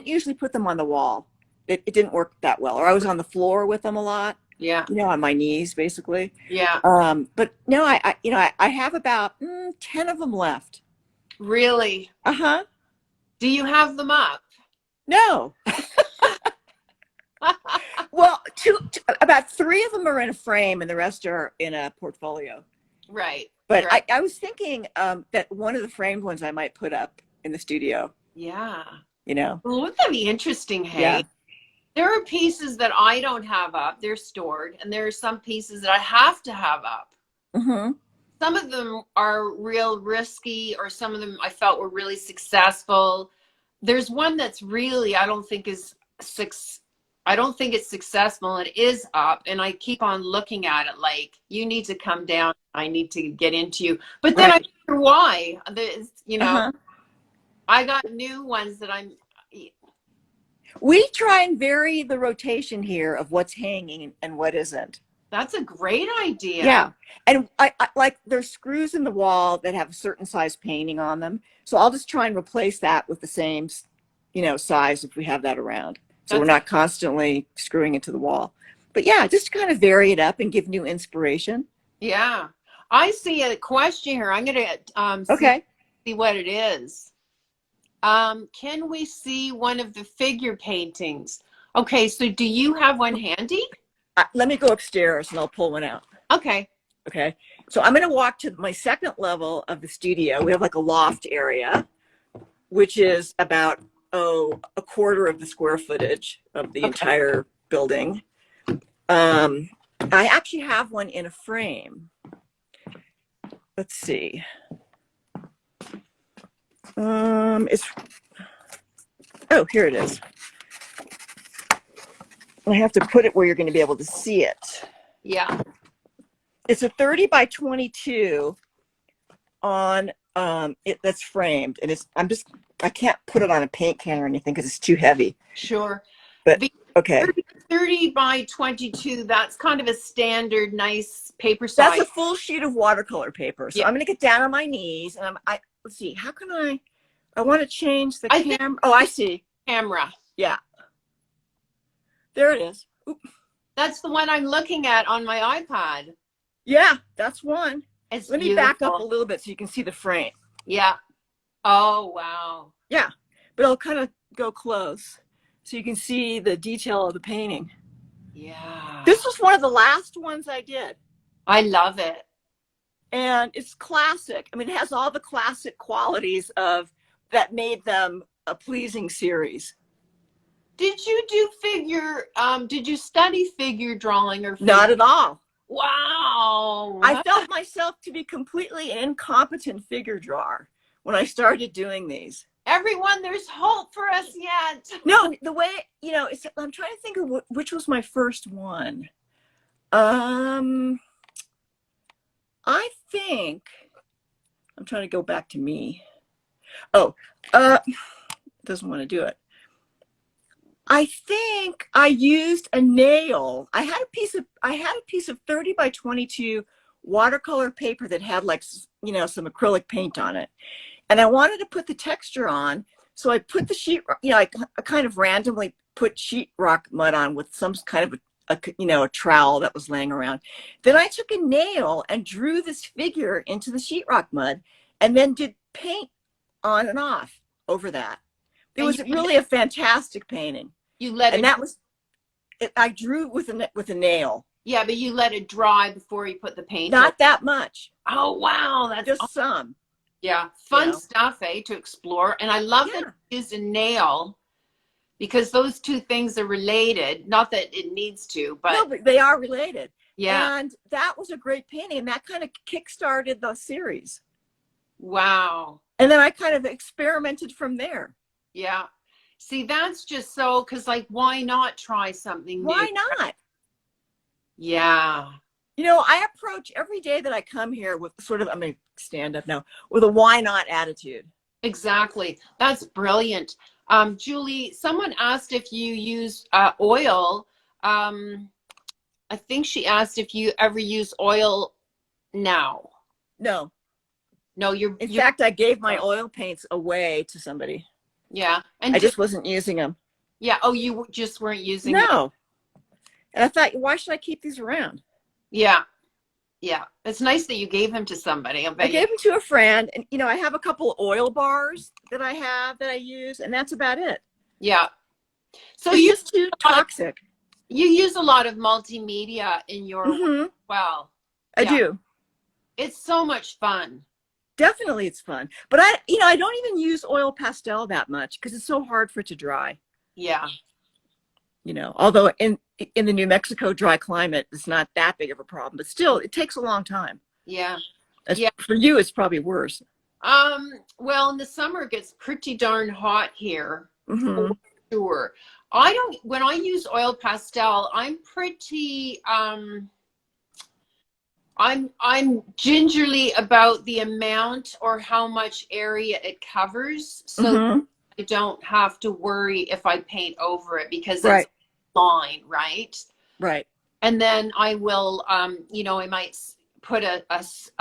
usually put them on the wall. It didn't work that well. Or I was on the floor with them a lot, Yeah. on my knees basically. Yeah. But no, I have about 10 of them left. Really? Uh-huh. Do you have them up? No. Well, about 3 of them are in a frame, and the rest are in a portfolio. Right. But Right. I was thinking that one of the framed ones I might put up in the studio. Yeah. You know. Well, wouldn't that be interesting, hey? Yeah. There are pieces that I don't have up, they're stored, and there are some pieces that I have to have up. Mm-hmm. Some of them are real risky, or some of them I felt were really successful. there's one that's really, I don't think it's successful. It is up, and I keep on looking at it like, you need to come down. I need to get into you. But then I wonder why. I got new ones that we try and vary the rotation here of what's hanging and what isn't. That's a great idea. Yeah. And I like, there's screws in the wall that have a certain size painting on them. So I'll just try and replace that with the same, size if we have that around. So we're not constantly screwing into the wall. But yeah, just to kind of vary it up and give new inspiration. Yeah. I see a question here. I'm going to see what it is. Can we see one of the figure paintings? Okay, so do you have one handy? Let me go upstairs and I'll pull one out. Okay. Okay. So I'm going to walk to my second level of the studio. We have like a loft area, which is about, a quarter of the square footage of the entire building. I actually have one in a frame. Let's see. Here it is. I have to put it where you're going to be able to see it. Yeah. It's a 30 by 22 on that's framed, and I can't put it on a paint can or anything because it's too heavy. Sure. But okay. 30 by 22, that's kind of a standard nice paper size. That's a full sheet of watercolor paper. So I'm going to get down on my knees and let's see, how can I want to change the camera. Oh, I see. Camera. Yeah. There it is. Oop. That's the one I'm looking at on my iPad. Yeah, that's one. It's Let me back up a little bit so you can see the frame. Yeah. Oh, wow. Yeah, but I'll kind of go close so you can see the detail of the painting. Yeah. This was one of the last ones I did. I love it. And it's classic. I mean, it has all the classic qualities that made them a pleasing series. Did you study figure drawing or figure? Not at all. Wow. I felt myself to be completely an incompetent figure drawer when I started doing these. Everyone, there's hope for us yet. No, the way, I'm trying to think of which was my first one. I think, I'm trying to go back to me. Doesn't want to do it. I think I used a nail. I had a piece of 30 by 22 watercolor paper that had like, some acrylic paint on it. And I wanted to put the texture on. So I put the I kind of randomly put sheetrock mud on with some kind of a trowel that was laying around. Then I took a nail and drew this figure into the sheetrock mud and then did paint on and off over that. It was really a fantastic painting. I drew with a nail. Yeah, but you let it dry before you put the paint. Not that much. Oh, wow. That's just some. Yeah. Fun stuff, to explore. And I love that you used a nail because those two things are related. Not that it needs to, but. No, but they are related. Yeah. And that was a great painting. And that kind of kickstarted the series. Wow. And then I kind of experimented from there. Yeah. See, that's just so, because like, why not try something new? Why not? Yeah. I approach every day that I come here with sort of, I'm going to stand up now, with a why not attitude. Exactly. That's brilliant. Julie, someone asked if you use oil. I think she asked if you ever use oil now. No. No, in fact, I gave my oil paints away to somebody. Yeah. And I just wasn't using them. Yeah. Oh, you just weren't using them? No. And I thought, why should I keep these around? Yeah. Yeah. It's nice that you gave them to somebody. I gave them to a friend. And, I have a couple of oil bars that I use, and that's about it. Yeah. So it's just too toxic. You use a lot of multimedia in your work. Well, I do. It's so much fun. Definitely it's fun. But I don't even use oil pastel that much because it's so hard for it to dry. Yeah. Although in the New Mexico dry climate, it's not that big of a problem, but still it takes a long time. Yeah. For you, it's probably worse. Well, in the summer it gets pretty darn hot here, for Mm-hmm. sure. I don't, when I use oil pastel, I'm pretty, I'm gingerly about the amount or how much area it covers, so Mm-hmm. I don't have to worry if I paint over it because it's Right. line, right? Right. And then I will, I might put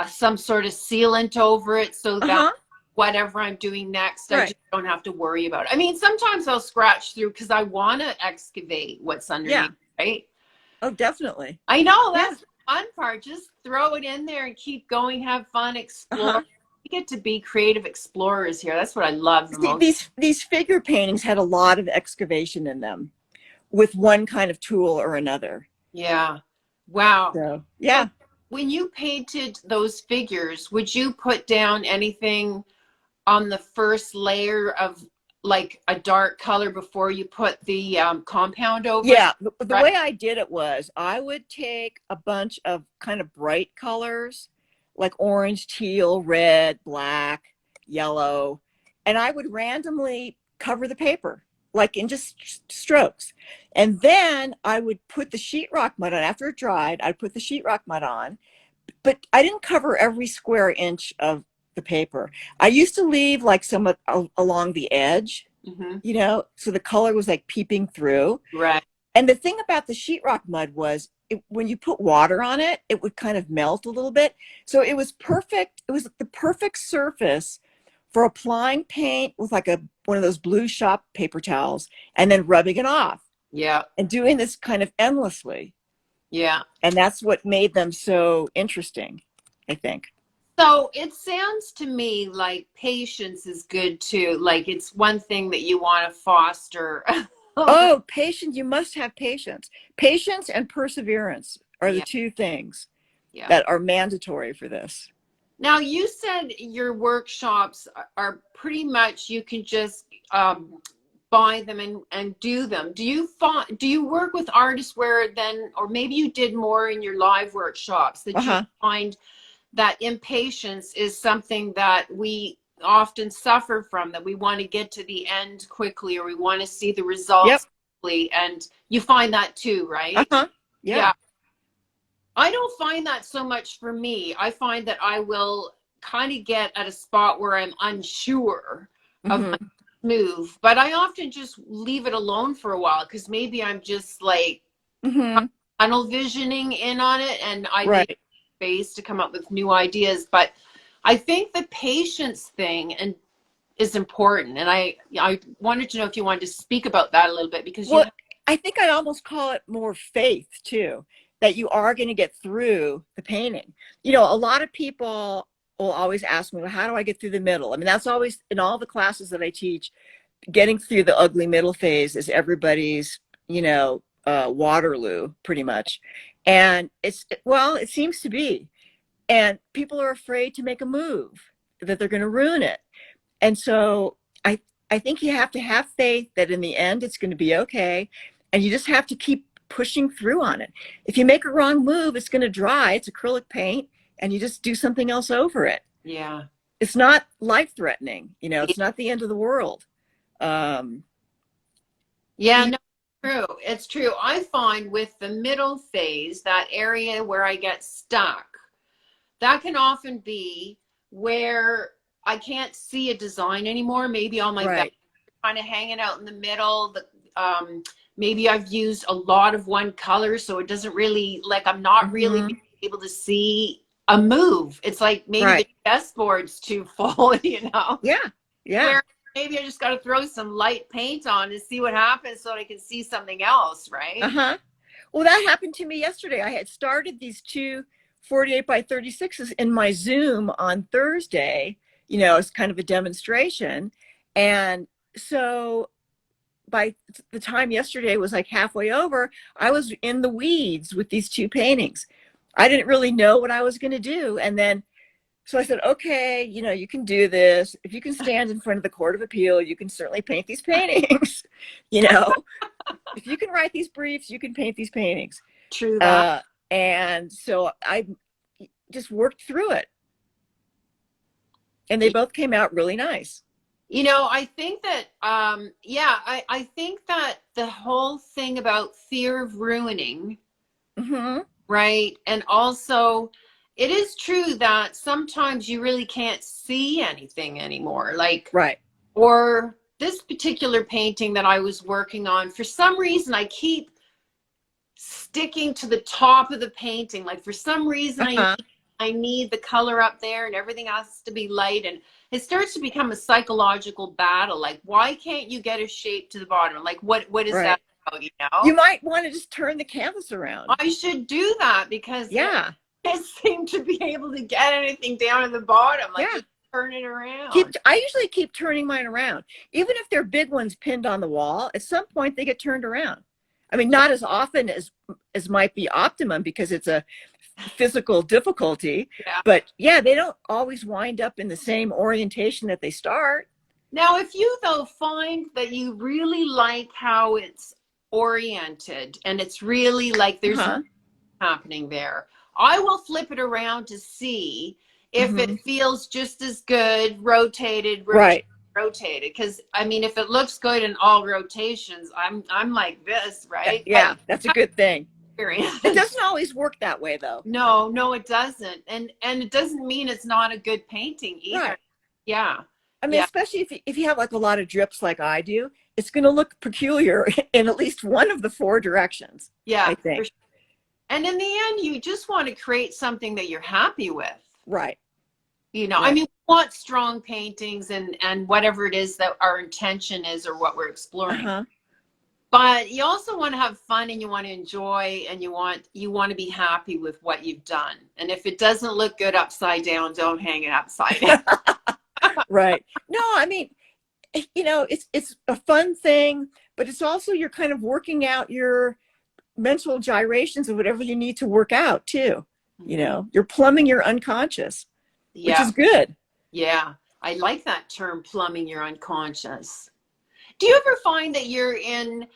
some sort of sealant over it so that Uh-huh. whatever I'm doing next, I Right. just don't have to worry about it. I mean, sometimes I'll scratch through because I want to excavate what's Yeah. underneath, right? Oh, definitely. I know Yeah. that's the fun part. Just throw it in there and keep going, have fun, explore. Uh-huh. We get to be creative explorers here. That's what I love the See, most. these figure paintings had a lot of excavation in them with one kind of tool or another. Yeah. Wow. So, So yeah. when you painted those figures, would you put down anything on the first layer of like a dark color before you put the compound over it? Yeah, the Right? way I did it was I would take a bunch of kind of bright colors, like orange, teal, red, black, yellow, and I would randomly cover the paper, like in just strokes. And then I would put the sheetrock mud on. After it dried, I'd put the sheetrock mud on, but I didn't cover every square inch of the paper. I used to leave like some along the edge, Mm-hmm. so the color was like peeping through. Right. And the thing about the sheetrock mud was when you put water on it, it would kind of melt a little bit. So it was perfect. It was the perfect surface for applying paint with like one of those blue shop paper towels and then rubbing it off Yeah. and doing this kind of endlessly. Yeah. And that's what made them so interesting, I think. So it sounds to me like patience is good too. Like it's one thing that you want to foster. Oh, patience. You must have patience. Patience and perseverance are the Yeah. two things Yeah. that are mandatory for this. Now you said your workshops are pretty much you can just buy them and do them. Do you work with artists where then, or maybe you did more in your live workshops that you Uh-huh. find that impatience is something that we often suffer from, that we want to get to the end quickly or we want to see the Yep. results quickly, and you find that too, right? Uh-huh. Yeah. Yeah. I don't find that so much for me. I find that I will kind of get at a spot where I'm unsure of my Mm-hmm. move, but I often just leave it alone for a while because maybe I'm just like Mm-hmm. tunnel visioning in on it and I need Right. space to come up with new ideas. But I think the patience thing and is important. And I wanted to know if you wanted to speak about that a little bit because you Well, have, I think I almost call it more faith too, that you are going to get through the painting. A lot of people will always ask me, well, how do I get through the middle? I mean, that's always in all the classes that I teach, getting through the ugly middle phase is everybody's, Waterloo pretty much. And it seems to be. And people are afraid to make a move, that they're going to ruin it. And so I think you have to have faith that in the end it's going to be okay. And you just have to keep pushing through on it. If you make a wrong move, it's going to dry. It's acrylic paint, and you just do something else over it. yeah. It's not life threatening. It's not the end of the world. Um, Yeah, you, no, true. It's true. I find with the middle phase, that area where I get stuck, that can often be where I can't see a design anymore. Maybe all my values right. are kind of hanging out in the middle. Maybe I've used a lot of one color, so it doesn't really, like, I'm not really Hmm. being able to see a move. It's like maybe the Right. chessboard's too full, Yeah. Yeah. where maybe I just got to throw some light paint on and see what happens so I can see something else, right? Uh-huh. Well, that happened to me yesterday. I had started these two 48 by 36s in my Zoom on Thursday, as kind of a demonstration. And so by the time yesterday was like halfway over, I was in the weeds with these two paintings. I didn't really know what I was going to do. And then, so I said, okay, you can do this. If you can stand in front of the Court of Appeal, you can certainly paint these paintings. you know, if you can write these briefs, you can paint these paintings. True that. Uh, and so I just worked through it. And they both came out really nice. You know, I think that, yeah, I think that the whole thing about fear of ruining, Mm-hmm. right? And also, it is true that sometimes you really can't see anything anymore. Like, Right. or this particular painting that I was working on, for some reason, I keep sticking to the top of the painting. Like, for some reason, Uh-huh. I need the color up there and everything has to be light. And it starts to become a psychological battle. Like, why can't you get a shape to the bottom? Like, what is that Right. about, you You know? might want to just turn the canvas around. I should do that because Yeah. I can't seem to be able to get anything down at the bottom. Like, Yeah. just turn it around. I usually keep turning mine around. Even if they're big ones pinned on the wall, at some point they get turned around. I mean, Yeah. not as often as might be optimum because it's a physical difficulty, Yeah. but yeah, they don't always wind up in the same orientation that they start. Now, if you though find that you really like how it's oriented and it's really like there's Uh-huh. happening there, I will flip it around to see if Mm-hmm. it feels just as good rotated, rotated, Right. rotated. Because I mean, if it looks good in all rotations, I'm like this, right? But Yeah, that's a good thing. It experience. doesn't always work that way though. No, no, it doesn't, and it doesn't mean it's not a good painting either. Right. Yeah, I mean, yeah, especially if you have like a lot of drips like I do, it's going to look peculiar in at least one of the four directions, I yeah. For think. sure. And in the end, you just want to create something that you're happy with. Right. You know, I Right. mean, we want strong paintings and whatever it is that our intention is or what we're exploring. Uh-huh. But you also want to have fun and you want to enjoy and you want to be happy with what you've done. And if it doesn't look good upside down, don't hang it upside down. Right. No, I mean, it's a fun thing, but it's also you're kind of working out your mental gyrations of whatever you need to work out too. You're plumbing your unconscious, which Yeah, is good. yeah. I like that term, plumbing your unconscious. Do you ever find that you're in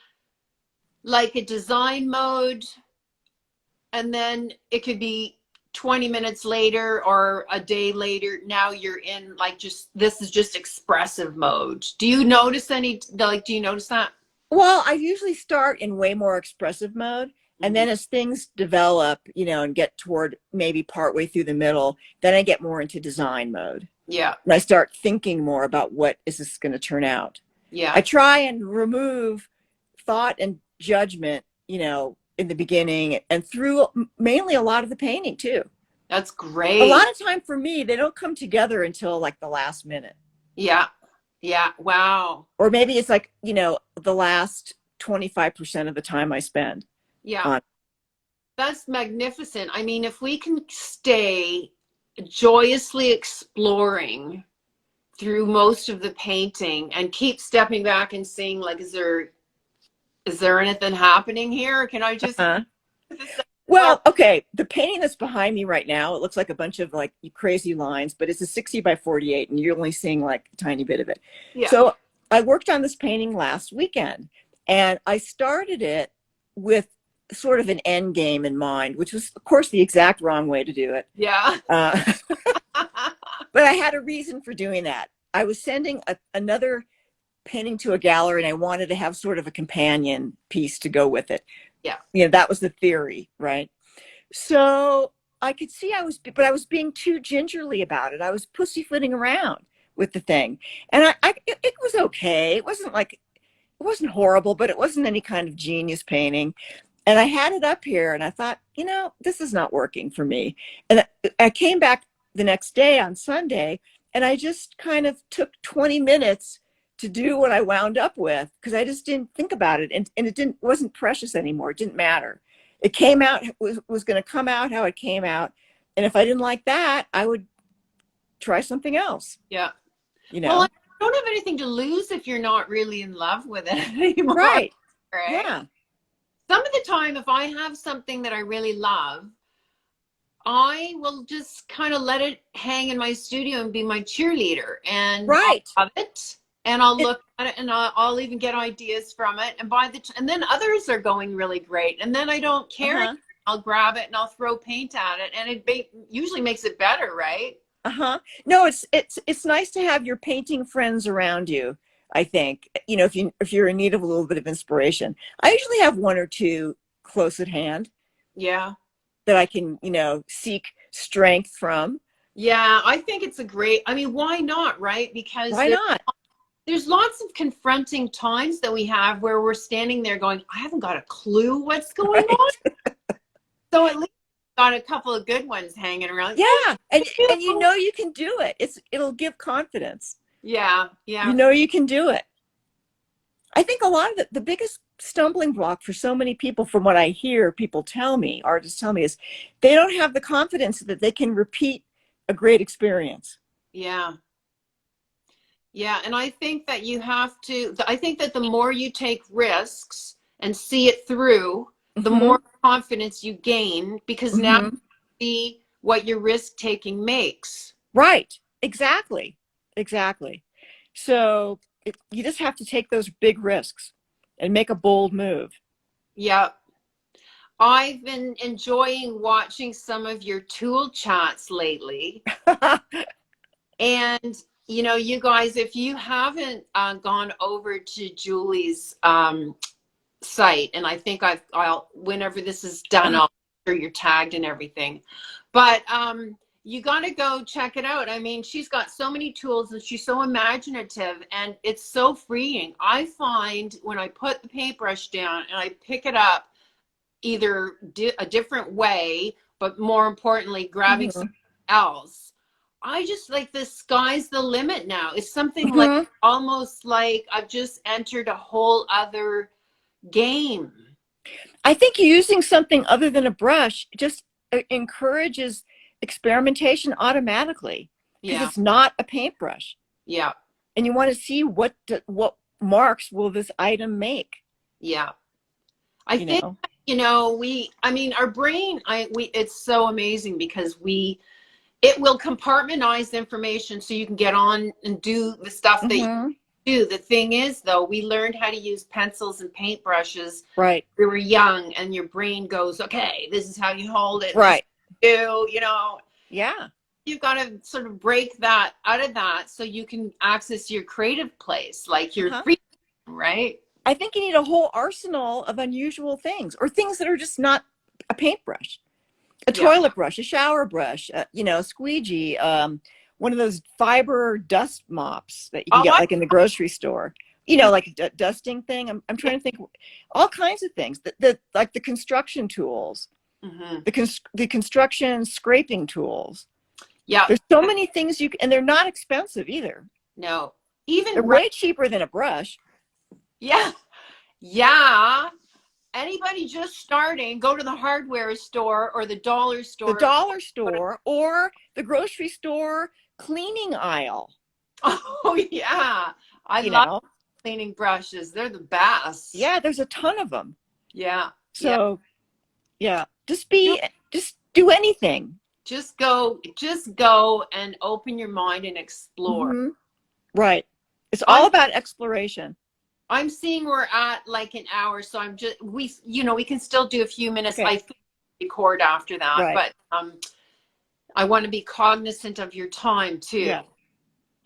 like a design mode and then it could be 20 minutes later or a day later, now you're in like just this is just expressive mode? Do you notice do you notice that? Well, I usually start in way more expressive mode. And Mhm. then as things develop, and get toward maybe partway through the middle, then I get more into design mode. Yeah, And I start thinking more about what is this going to turn out. yeah. I try and remove thought and judgment, in the beginning and through mainly a lot of the painting too. That's A great. lot of time for me, they don't come together until like the last minute. Yeah, yeah. Wow. Or maybe it's like, the last 25% of the time I spend Yeah, on. that's magnificent. I mean, if we can stay joyously exploring through most of the painting and keep stepping back and seeing like is there anything happening here? Can I just Uh-huh. or Well, okay, the painting that's behind me right now, it looks like a bunch of like crazy lines, but it's a 60 by 48 and you're only seeing like a tiny bit of it. yeah, So I worked on this painting last weekend and I started it with sort of an end game in mind, which was, of course, the exact wrong way to do it. yeah. Uh, but I had a reason for doing that. I was sending another painting to a gallery and I wanted to have sort of a companion piece to go with it. Yeah. That was the theory, right? So I could see but I was being too gingerly about it. I was pussyfooting around with the thing. And it was okay. It wasn't horrible, but it wasn't any kind of genius painting. And I had it up here and I thought, this is not working for me. And I came back the next day on Sunday and I just kind of took 20 minutes to do what I wound up with because I just didn't think about it. And it wasn't precious anymore. It didn't matter. It came out, was going to come out how it came out. And if I didn't like that, I would try something else, Yeah. you Well, I know? don't have anything to lose if you're not really in love with it anymore. Right. Right. Yeah. Some of the time, if I have something that I really love, I will just kind of let it hang in my studio and be my cheerleader. And I'll Right. love it. And I'll It, look at it and I'll even get ideas from it. And and then others are going really great. And then I don't care. uh-huh. I'll grab it and I'll throw paint at it. And it usually makes it better, right? Uh-huh. No, it's nice to have your painting friends around you, I think. You know, if you're in need of a little bit of inspiration. I usually have one or two close at hand Yeah. that I can, you know, seek strength from. Yeah, I think it's a great, I mean, why not, right? Because Why not? there's lots of confronting times that we have where we're standing there going, I haven't got a clue what's going on. Right. So at least got a couple of good ones hanging around. Oh, Yeah. And you know you can do it. It'll give confidence. yeah, You yeah, know you can do it. I think a lot of the biggest stumbling block for so many people, from what I hear people tell me, artists tell me, is they don't have the confidence that they can repeat a great experience. yeah. Yeah, and I think that you have to, I think that the more you take risks and see it through, the Mm-hmm. more confidence you gain because now Mm-hmm. you see what your risk taking makes. Right. Exactly. Exactly. So you just have to take those big risks and make a bold move. Yeah. I've been enjoying watching some of your tool chats lately. And, you know, you guys, if you haven't gone over to Julie's site, and I think I'll, whenever this is done, I'll make sure you're tagged and everything. But you got to go check it out. I mean, she's got so many tools and she's so imaginative and it's so freeing. I find when I put the paintbrush down and I pick it up, either a different way, but more importantly, grabbing Mm-hmm. something else. I just like the sky's the limit now. It's something like Mm-hmm. almost like I've just entered a whole other game. I think using something other than a brush just encourages experimentation automatically because Yeah, it's not a paintbrush, yeah, and you want to see what marks will this item make. yeah. I You think know. you know I mean our brain it's so amazing because it will compartmentalize information so you can get on and do the stuff that you Mm-hmm. do. The thing is though, we learned how to use pencils and paintbrushes. Right. We were young and your brain goes, okay, this is how you hold it. This is Right. what you do, you know. Yeah. You've got to sort of break that out of that so you can access your creative place, like your Uh-huh. free, right? I think you need a whole arsenal of unusual things, or things that are just not a paintbrush, a Yeah. toilet brush, a shower brush, you know, a squeegee, one of those fiber dust mops that you can Oh, get like in the grocery store. You know, like a dusting thing. I'm yeah. trying to think, all kinds of things. The like the construction tools, Mm-hmm. the construction scraping tools. Yeah. There's so many things and they're not expensive either. No. They're Even way cheaper than a brush. yeah. Yeah. Anybody just starting, go to the hardware store or the dollar The store. dollar store or the grocery store cleaning aisle. Oh yeah. I You love know, cleaning brushes. They're the best. yeah, there's a ton of them. Yeah. Yeah. So yeah, Do- just do anything. just go and open your mind and explore. Hmm. Right. It's all I'm about exploration. I'm seeing we're at like an hour, so I'm just we can still do a few minutes. Okay. I think record after that, Right. but I want to be cognizant of your time too. Yeah.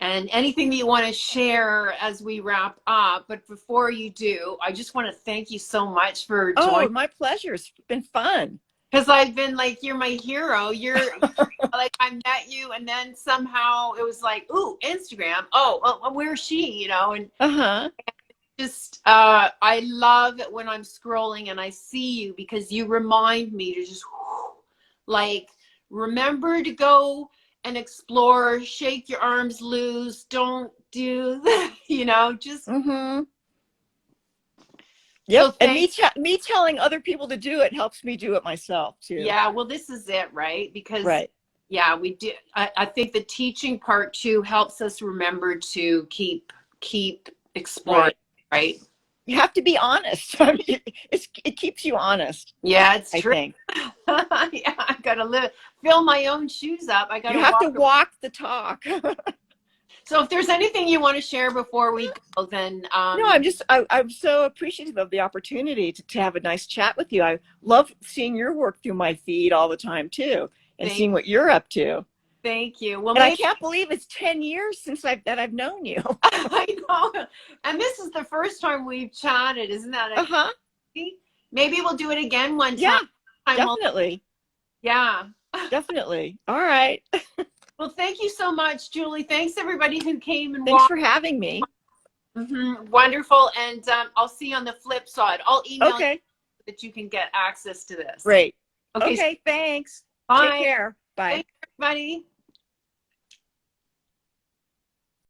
And anything that you want to share as we wrap up. But before you do, I just want to thank you so much for Oh, joining. my pleasure. It's been fun. Because I've been like, you're my hero. You're like, I met you, and then somehow it was like, ooh, Instagram. Oh, well, where's she? You know, and Uh-huh. just I love it when I'm scrolling and I see you because you remind me to just like remember to go and explore, shake your arms loose, don't do that, you know, just Mm-hmm. so Yep. And thank me telling other people to do it helps me do it myself too. yeah, well this is it, right? Because Right. yeah, we do I think the teaching part too helps us remember to keep exploring, Right. right? You have to be honest. I mean, it keeps you honest, Yeah, it's I true. think. Yeah, I gotta fill my own shoes up. I You gotta have to walk. walk the talk. So if there's anything you want to share before we go, then No, I'm so appreciative of the opportunity to have a nice chat with you. I love seeing your work through my feed all the time too, and thank seeing what you're up to. Thank you. Well, And I maybe can't believe it's 10 years since I've known you. I know. And this is the first time we've chatted. Isn't that Uh-huh. exciting? Maybe we'll do it again one Yeah, time. definitely. Yeah. Definitely. All right. Well, thank you so much, Julie. Thanks everybody who came and Thanks watched. for having me. Wonderful. And I'll see you on the flip side. I'll email you Okay. so that you can get access to this. Great. Okay. Okay, thanks. Bye. Take care. Bye. Thanks, everybody.